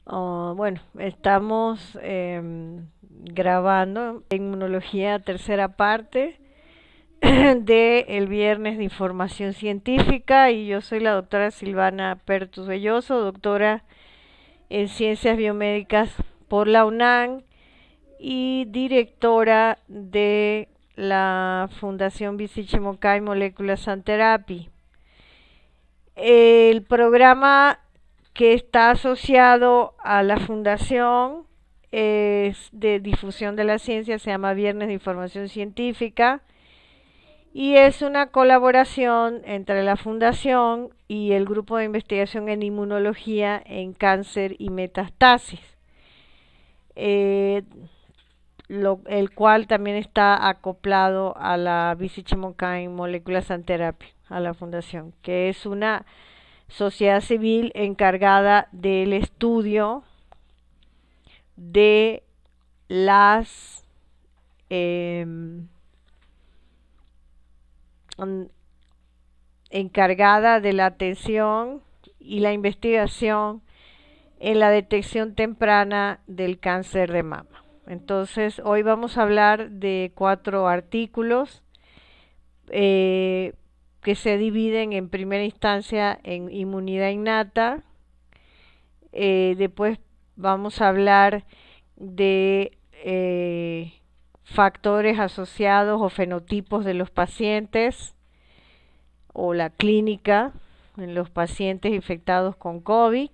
Bueno, estamos grabando Inmunología, tercera parte de el viernes de información científica, y yo soy la doctora Silvana Pertus Belloso, doctora en Ciencias Biomédicas por la UNAM y directora de la Fundación Visichy-Mokai Molecular and Therapy. El programa que está asociado a la fundación es de difusión de la ciencia, se llama Viernes de Información Científica, y es una colaboración entre la fundación y el grupo de investigación en inmunología en cáncer y metastasis, el cual también está acoplado a la Visichy-Mokai Molecular and Therapy, a la fundación, que es una sociedad civil encargada del estudio de las encargada de la atención y la investigación en la detección temprana del cáncer de mama. Entonces, hoy vamos a hablar de 4 artículos que se dividen en primera instancia en inmunidad innata. Después vamos a hablar de factores asociados o fenotipos de los pacientes o la clínica en los pacientes infectados con COVID,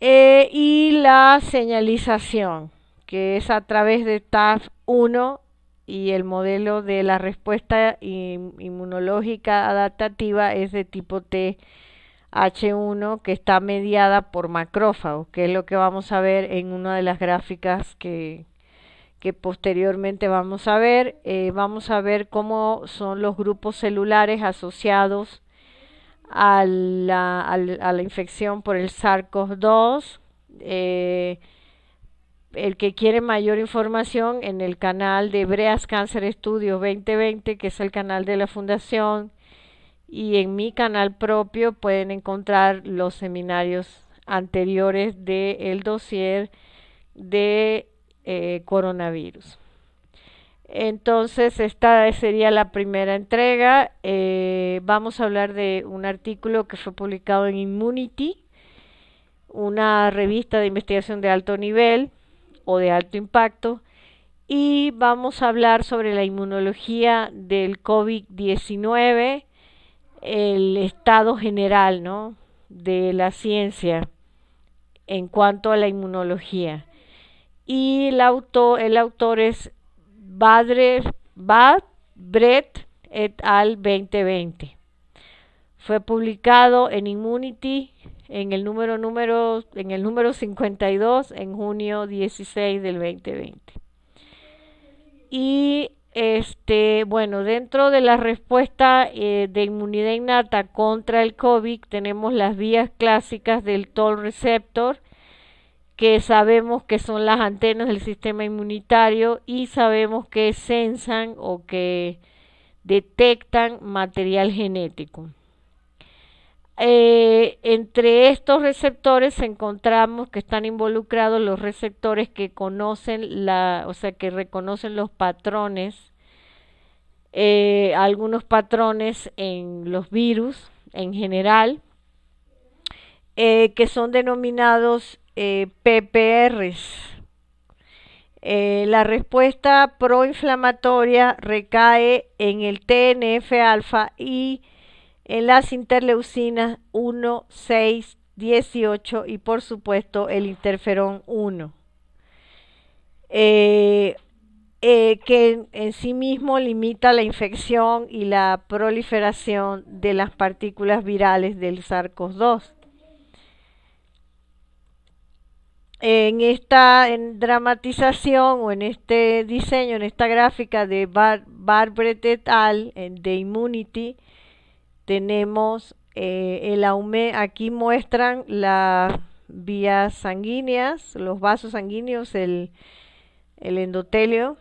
y la señalización, que es a través de TAF1 y el modelo de la respuesta inmunológica adaptativa es de tipo TH1, que está mediada por macrófagos, que es lo que vamos a ver en una de las gráficas que posteriormente vamos a ver. Vamos a ver cómo son los grupos celulares asociados a la infección por el SARS-CoV-2. El que quiere mayor información, en el canal de Breast Cancer Studios 2020, que es el canal de la fundación, y en mi canal propio pueden encontrar los seminarios anteriores del dossier de coronavirus. Entonces, esta sería la primera entrega. Vamos a hablar de un artículo que fue publicado en Immunity, una revista de investigación de alto nivel o de alto impacto, y vamos a hablar sobre la inmunología del COVID-19, el estado general, ¿no?, de la ciencia en cuanto a la inmunología. Y el autor es Brett et al. 2020. Fue publicado en Immunity en el número 52 en junio 16 del 2020. Y bueno, dentro de la respuesta de inmunidad innata contra el COVID tenemos las vías clásicas del Toll receptor, que sabemos que son las antenas del sistema inmunitario y sabemos que sensan o que detectan material genético. Entre estos receptores encontramos que están involucrados los receptores que conocen que reconocen los patrones, algunos patrones en los virus en general, que son denominados PPRs. La respuesta proinflamatoria recae en el TNF-alfa y en las interleucinas 1, 6, 18 y por supuesto el interferón 1, que en sí mismo limita la infección y la proliferación de las partículas virales del SARS-CoV-2. En esta dramatización o en este diseño, en esta gráfica de Brett et al. De Immunity, tenemos el aumento. Aquí muestran las vías sanguíneas, los vasos sanguíneos, el endotelio,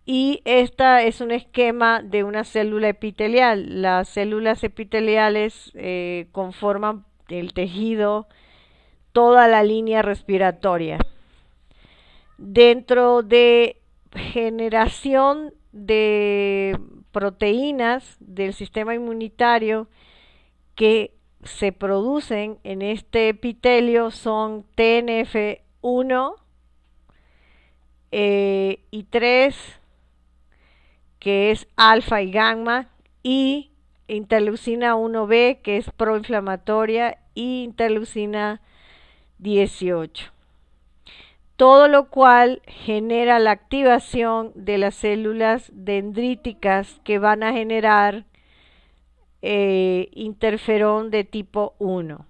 Y esta es un esquema de una célula epitelial. Las células epiteliales conforman el tejido, toda la línea respiratoria. Dentro de generación de proteínas del sistema inmunitario que se producen en este epitelio son TNF1 y 3, que es alfa y gamma, y interleucina 1B, que es proinflamatoria, y interleucina 18. Todo lo cual genera la activación de las células dendríticas que van a generar interferón de tipo 1.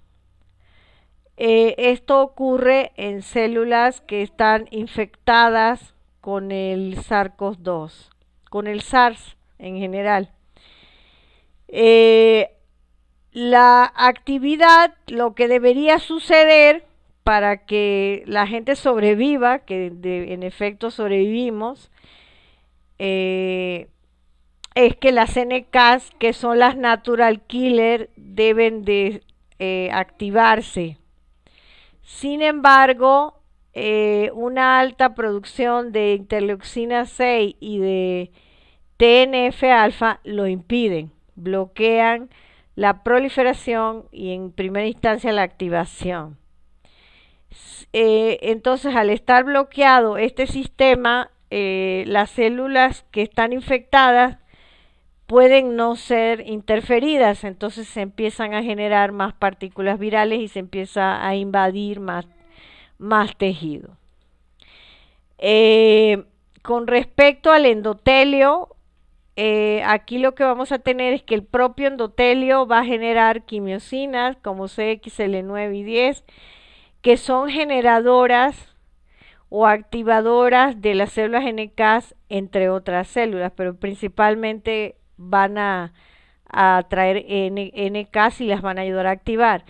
Esto ocurre en células que están infectadas con el SARS-CoV-2, con el SARS en general. La actividad, lo que debería suceder para que la gente sobreviva, que en efecto sobrevivimos, es que las NKs, que son las natural killer, deben de activarse. Sin embargo, una alta producción de interleucina 6 y de TNF-alfa lo impiden, bloquean la proliferación y en primera instancia la activación. Entonces, al estar bloqueado este sistema, las células que están infectadas pueden no ser interferidas, entonces se empiezan a generar más partículas virales y se empieza a invadir más tejido. Con respecto al endotelio, aquí lo que vamos a tener es que el propio endotelio va a generar quimiosinas como CXL9 y 10, que son generadoras o activadoras de las células NK, entre otras células, pero principalmente van a traer NK y las van a ayudar a activar.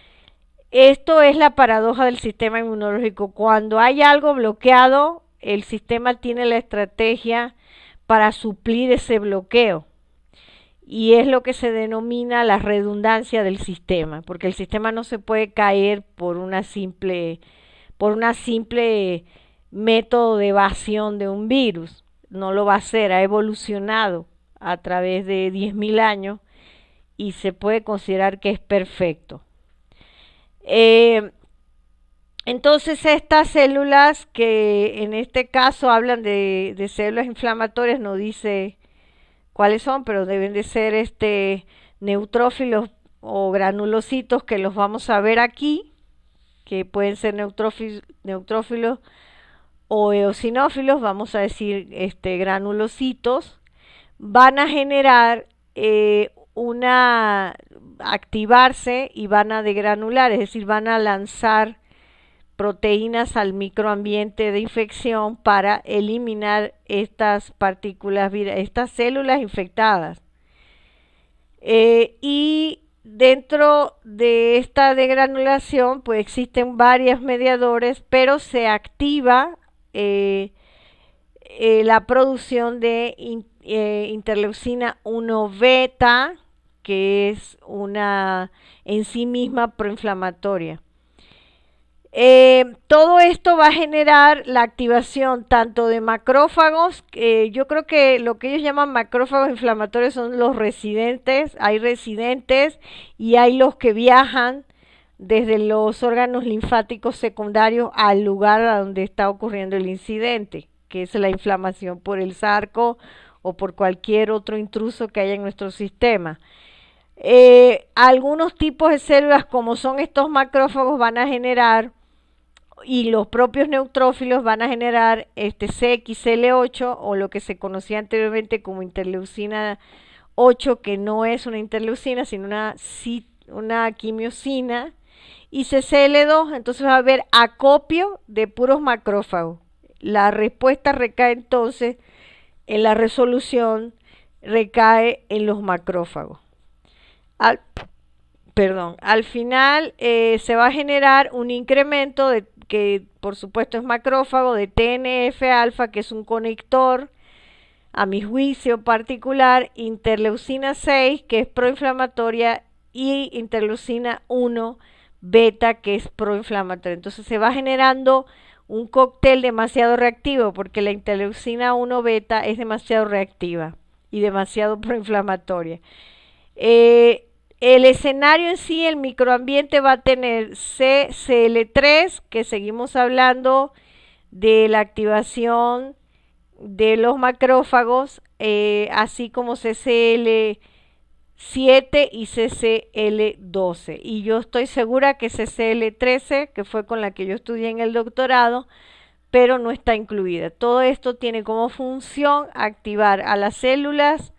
Esto es la paradoja del sistema inmunológico. Cuando hay algo bloqueado, el sistema tiene la estrategia para suplir ese bloqueo. Y es lo que se denomina la redundancia del sistema, porque el sistema no se puede caer por una simple método de evasión de un virus. No lo va a hacer, ha evolucionado a través de 10.000 años y se puede considerar que es perfecto. Entonces estas células, que en este caso hablan de células inflamatorias, no dice cuáles son, pero deben de ser neutrófilos o granulocitos, que los vamos a ver aquí, que pueden ser neutrófilos o eosinófilos, vamos a decir granulocitos, van a generar activarse y van a degranular, es decir, van a lanzar proteínas al microambiente de infección para eliminar estas partículas virales, estas células infectadas. Y dentro de esta degranulación, pues existen varios mediadores, pero se activa la producción de interleucina 1 beta, que es una en sí misma proinflamatoria. Todo esto va a generar la activación tanto de macrófagos, yo creo que lo que ellos llaman macrófagos inflamatorios son los residentes, hay residentes y hay los que viajan desde los órganos linfáticos secundarios al lugar a donde está ocurriendo el incidente, que es la inflamación por el sarco o por cualquier otro intruso que haya en nuestro sistema. Algunos tipos de células, como son estos macrófagos, van a generar, y los propios neutrófilos van a generar CXL8, o lo que se conocía anteriormente como interleucina 8, que no es una interleucina, sino una quimiosina, y CCL2. Entonces va a haber acopio de puros macrófagos. La respuesta recae entonces en la resolución, recae en los macrófagos. Al final se va a generar un incremento que por supuesto es macrófago, de TNF-alfa, que es un conector a mi juicio particular, interleucina 6, que es proinflamatoria, y interleucina 1 beta, que es proinflamatoria. Entonces se va generando un cóctel demasiado reactivo porque la interleucina 1 beta es demasiado reactiva y demasiado proinflamatoria. El escenario en sí, el microambiente va a tener CCL3, que seguimos hablando de la activación de los macrófagos, así como CCL7 y CCL12. Y yo estoy segura que CCL13, que fue con la que yo estudié en el doctorado, pero no está incluida. Todo esto tiene como función activar a las células,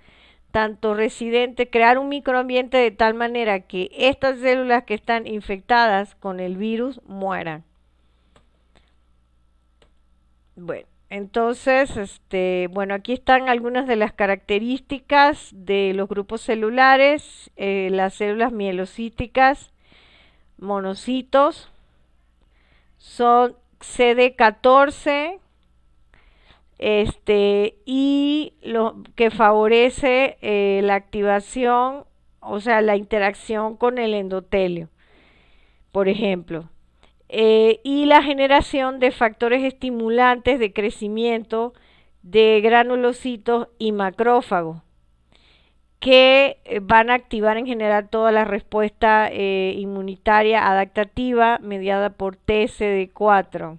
tanto residentes, crear un microambiente de tal manera que estas células que están infectadas con el virus mueran. Bueno, entonces, bueno, aquí están algunas de las características de los grupos celulares, las células mielocíticas, monocitos, son CD14, y lo que favorece la activación, o sea, la interacción con el endotelio, por ejemplo. Y la generación de factores estimulantes de crecimiento de granulocitos y macrófagos que van a activar en general toda la respuesta inmunitaria adaptativa mediada por TCD4.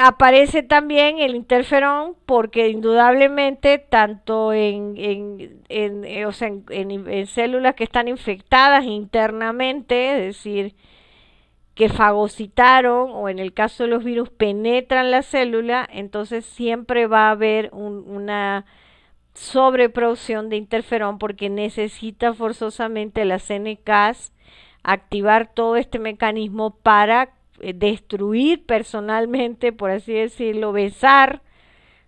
Aparece también el interferón porque indudablemente tanto en células que están infectadas internamente, es decir, que fagocitaron, o en el caso de los virus penetran la célula, entonces siempre va a haber una sobreproducción de interferón porque necesita forzosamente las CNKs activar todo este mecanismo para destruir personalmente, por así decirlo, besar,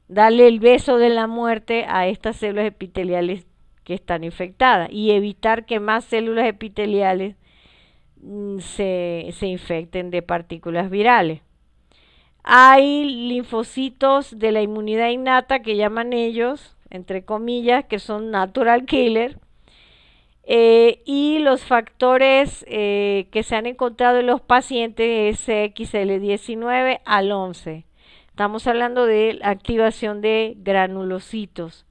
darle el beso de la muerte a estas células epiteliales que están infectadas y evitar que más células epiteliales se infecten de partículas virales. Hay linfocitos de la inmunidad innata que llaman ellos, entre comillas, que son natural killer, y los factores que se han encontrado en los pacientes es XL19 al 11. Estamos hablando de la activación de granulocitos.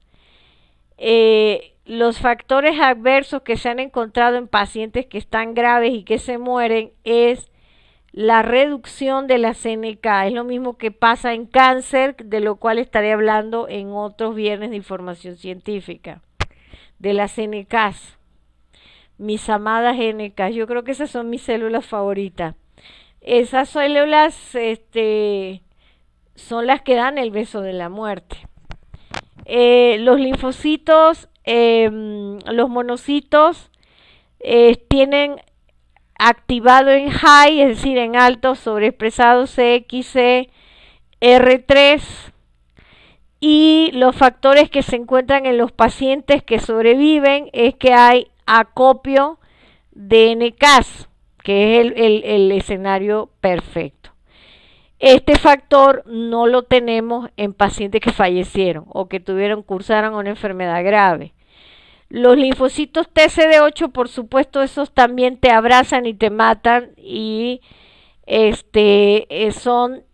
Los factores adversos que se han encontrado en pacientes que están graves y que se mueren es la reducción de la CNK. Es lo mismo que pasa en cáncer, de lo cual estaré hablando en otros viernes de información científica, de las CNKs, mis amadas NK. Yo creo que esas son mis células favoritas. Esas células son las que dan el beso de la muerte. Los linfocitos, los monocitos, tienen activado en high, es decir, en alto, sobreexpresado CXCR3, y los factores que se encuentran en los pacientes que sobreviven es que hay acopio de NKs, que es el escenario perfecto. Este factor no lo tenemos en pacientes que fallecieron o que cursaron una enfermedad grave. Los linfocitos TCD8, por supuesto, esos también te abrazan y te matan y son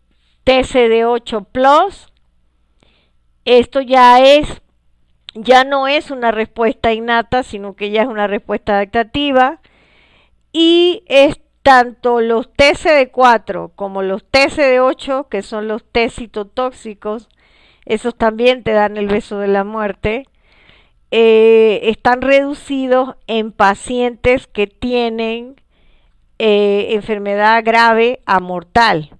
TCD8+. Esto ya no es una respuesta innata, sino que ya es una respuesta adaptativa, y tanto los TCD4 como los TCD8, que son los T citotóxicos, esos también te dan el beso de la muerte, están reducidos en pacientes que tienen enfermedad grave a mortal.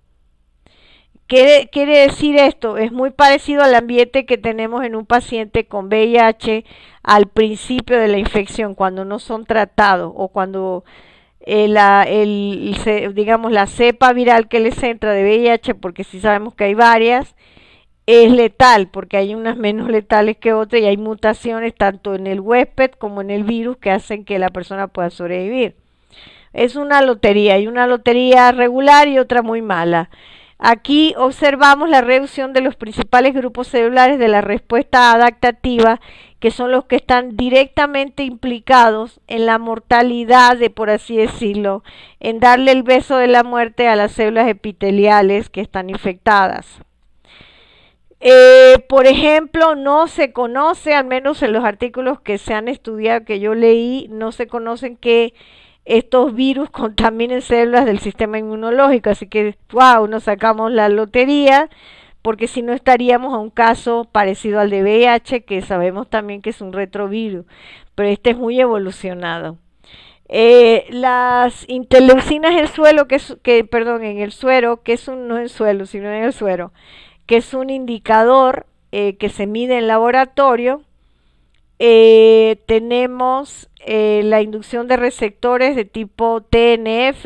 ¿Qué quiere decir esto? Es muy parecido al ambiente que tenemos en un paciente con VIH al principio de la infección, cuando no son tratados o cuando digamos la cepa viral que les entra de VIH, porque sí sabemos que hay varias, es letal, porque hay unas menos letales que otras y hay mutaciones tanto en el huésped como en el virus que hacen que la persona pueda sobrevivir. Es una lotería, hay una lotería regular y otra muy mala. Aquí observamos la reducción de los principales grupos celulares de la respuesta adaptativa, que son los que están directamente implicados en la mortalidad, de por así decirlo, en darle el beso de la muerte a las células epiteliales que están infectadas. Por ejemplo, no se conoce, al menos en los artículos que se han estudiado, que yo leí, no se conocen que estos virus contaminen células del sistema inmunológico, así que, wow, nos sacamos la lotería, porque si no estaríamos a un caso parecido al de VIH, que sabemos también que es un retrovirus, pero este es muy evolucionado. Las interleucinas en suelo, en el suero, que es no en suelo, sino en el suero, que es un indicador que se mide en laboratorio. Tenemos la inducción de receptores de tipo TNF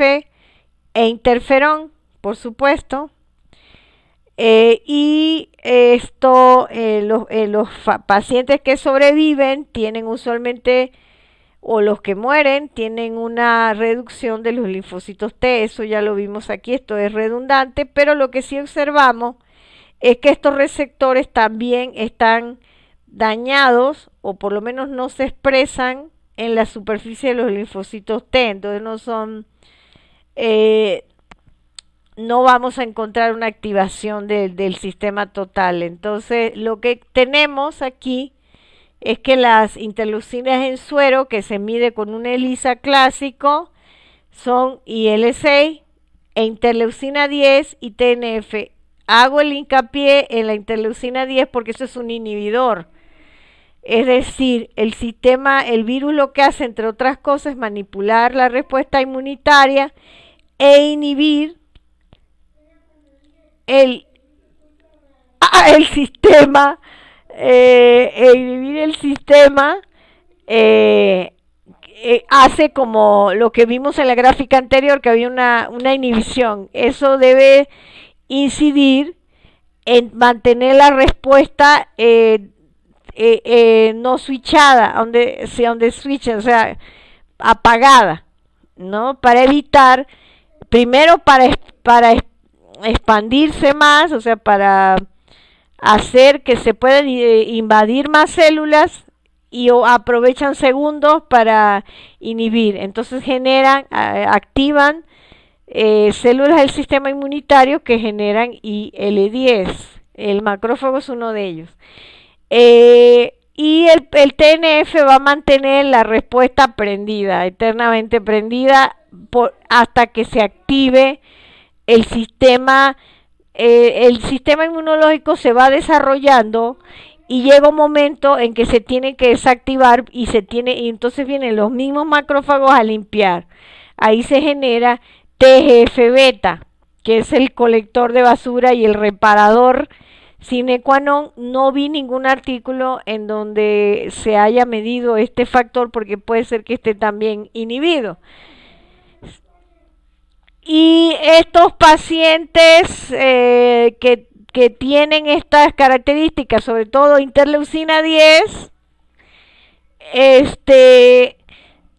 e interferón, por supuesto. Y esto, los pacientes que sobreviven tienen usualmente, o los que mueren, tienen una reducción de los linfocitos T. Eso ya lo vimos aquí, esto es redundante, pero lo que sí observamos es que estos receptores también están dañados, o por lo menos no se expresan en la superficie de los linfocitos T, entonces no son, no vamos a encontrar una activación del sistema total. Entonces lo que tenemos aquí es que las interleucinas en suero, que se mide con un ELISA clásico, son IL-6 e interleucina 10 y TNF. Hago el hincapié en la interleucina 10 porque eso es un inhibidor. Es decir, el virus lo que hace, entre otras cosas, es manipular la respuesta inmunitaria e inhibir el sistema, hace como lo que vimos en la gráfica anterior, que había una inhibición. Eso debe incidir en mantener la respuesta no switchada, donde switch, o sea, apagada, ¿no? Para evitar, primero para expandirse más, o sea, para hacer que se puedan invadir más células, y aprovechan segundos para inhibir. Entonces activan células del sistema inmunitario que generan IL-10. El macrófago es uno de ellos. Y el TNF va a mantener la respuesta prendida, eternamente prendida, hasta que se active el sistema. El sistema inmunológico se va desarrollando y llega un momento en que se tiene que desactivar y entonces vienen los mismos macrófagos a limpiar. Ahí se genera TGF-beta, que es el colector de basura y el reparador sine qua non. No vi ningún artículo en donde se haya medido este factor, porque puede ser que esté también inhibido. Y estos pacientes que tienen estas características, sobre todo interleucina 10,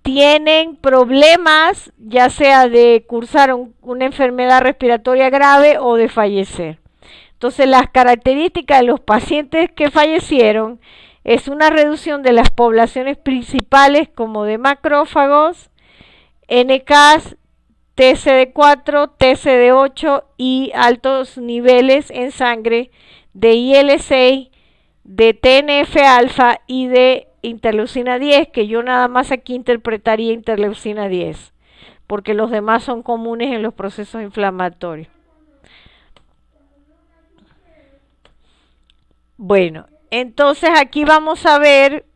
tienen problemas, ya sea de cursar una enfermedad respiratoria grave o de fallecer. Entonces, las características de los pacientes que fallecieron es una reducción de las poblaciones principales, como de macrófagos, NK, TCD4, TCD8 y altos niveles en sangre de IL-6, de TNF-alfa y de interleucina 10, que yo nada más aquí interpretaría interleucina 10, porque los demás son comunes en los procesos inflamatorios. Bueno, entonces aquí vamos a ver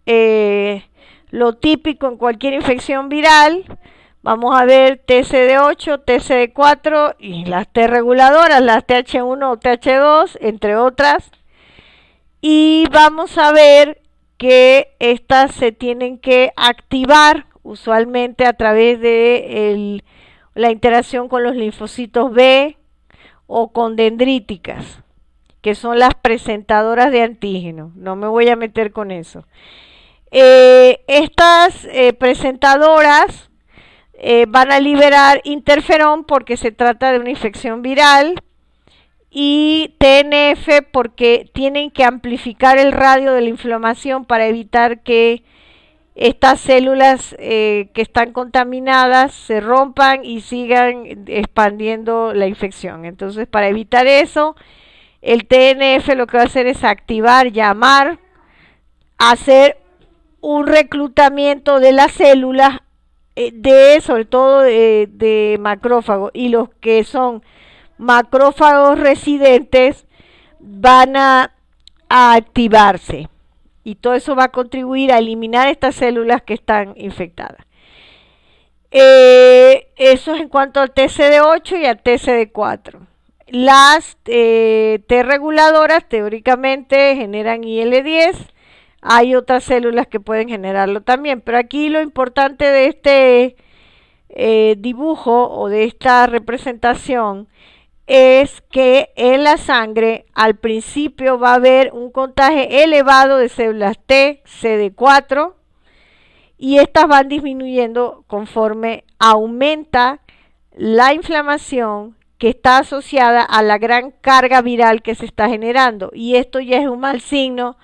lo típico en cualquier infección viral. Vamos a ver TCD8, TCD4 y las T reguladoras, las TH1 o TH2, entre otras. Y vamos a ver que estas se tienen que activar usualmente a través de la interacción con los linfocitos B o con dendríticas, que son las presentadoras de antígenos. No me voy a meter con eso. Estas presentadoras van a liberar interferón porque se trata de una infección viral. y TNF porque tienen que amplificar el radio de la inflamación para evitar que estas células que están contaminadas se rompan y sigan expandiendo la infección. Entonces, para evitar eso, el TNF lo que va a hacer es activar, llamar, hacer un reclutamiento de las células sobre todo de macrófagos, y los que son macrófagos residentes van a activarse, y todo eso va a contribuir a eliminar estas células que están infectadas. Eso es en cuanto al TCD8 y al TCD4. Las T reguladoras teóricamente generan IL-10. Hay otras células que pueden generarlo también, pero aquí lo importante de este dibujo o de esta representación es que en la sangre al principio va a haber un contagio elevado de células T, CD4, y estas van disminuyendo conforme aumenta la inflamación que está asociada a la gran carga viral que se está generando, y esto ya es un mal signo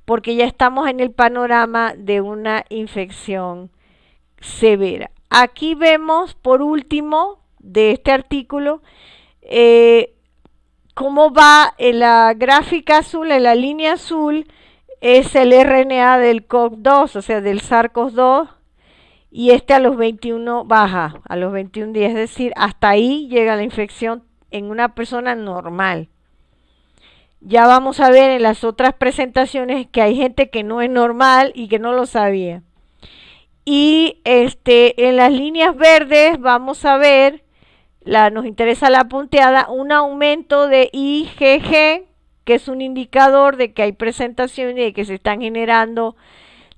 porque ya estamos en el panorama de una infección severa. Aquí vemos, por último, de este artículo, cómo va en la gráfica azul, en la línea azul, es el RNA del COV2, o sea, del SARS-CoV-2, y a los 21 baja, a los 21 días, es decir, hasta ahí llega la infección en una persona normal. Ya vamos a ver en las otras presentaciones que hay gente que no es normal y que no lo sabía. Y en las líneas verdes vamos a ver, nos interesa la punteada, un aumento de IgG, que es un indicador de que hay presentación y de que se están generando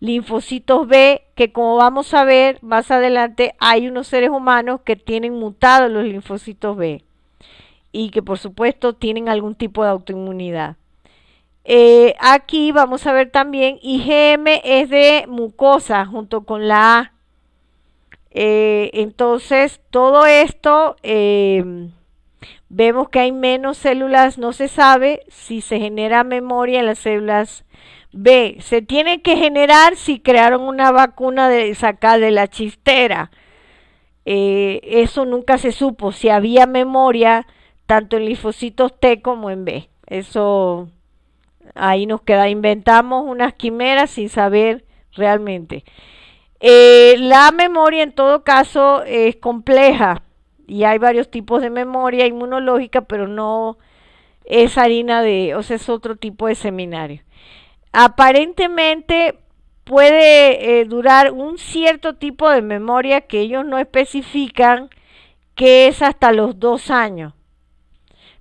linfocitos B, que como vamos a ver más adelante, hay unos seres humanos que tienen mutados los linfocitos B y que por supuesto tienen algún tipo de autoinmunidad. Aquí vamos a ver también IgM es de mucosa junto con la A. Entonces todo esto vemos que hay menos células, no se sabe si se genera memoria en las células B. Se tiene que generar si crearon una vacuna sacada de la chistera. Eso nunca se supo, si había memoria tanto en linfocitos T como en B. Eso ahí nos queda, inventamos unas quimeras sin saber realmente. La memoria en todo caso es compleja y hay varios tipos de memoria inmunológica, pero no es harina o sea, es otro tipo de seminario. Aparentemente puede durar un cierto tipo de memoria que ellos no especifican, que es hasta los 2 años.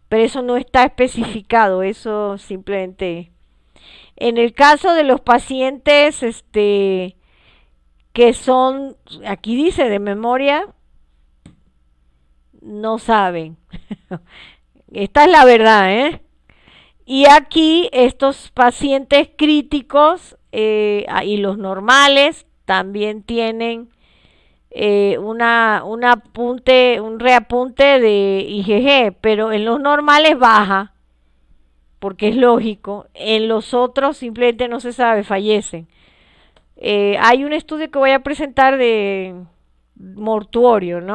Pero eso no está especificado, eso simplemente. En el caso de los pacientes que son, aquí dice de memoria, no saben. Esta es la verdad, ¿eh? Y aquí estos pacientes críticos y los normales también tienen un reapunte de IgG, pero en los normales baja, porque es lógico. En los otros simplemente no se sabe, fallecen. Hay un estudio que voy a presentar de mortuorio, ¿no?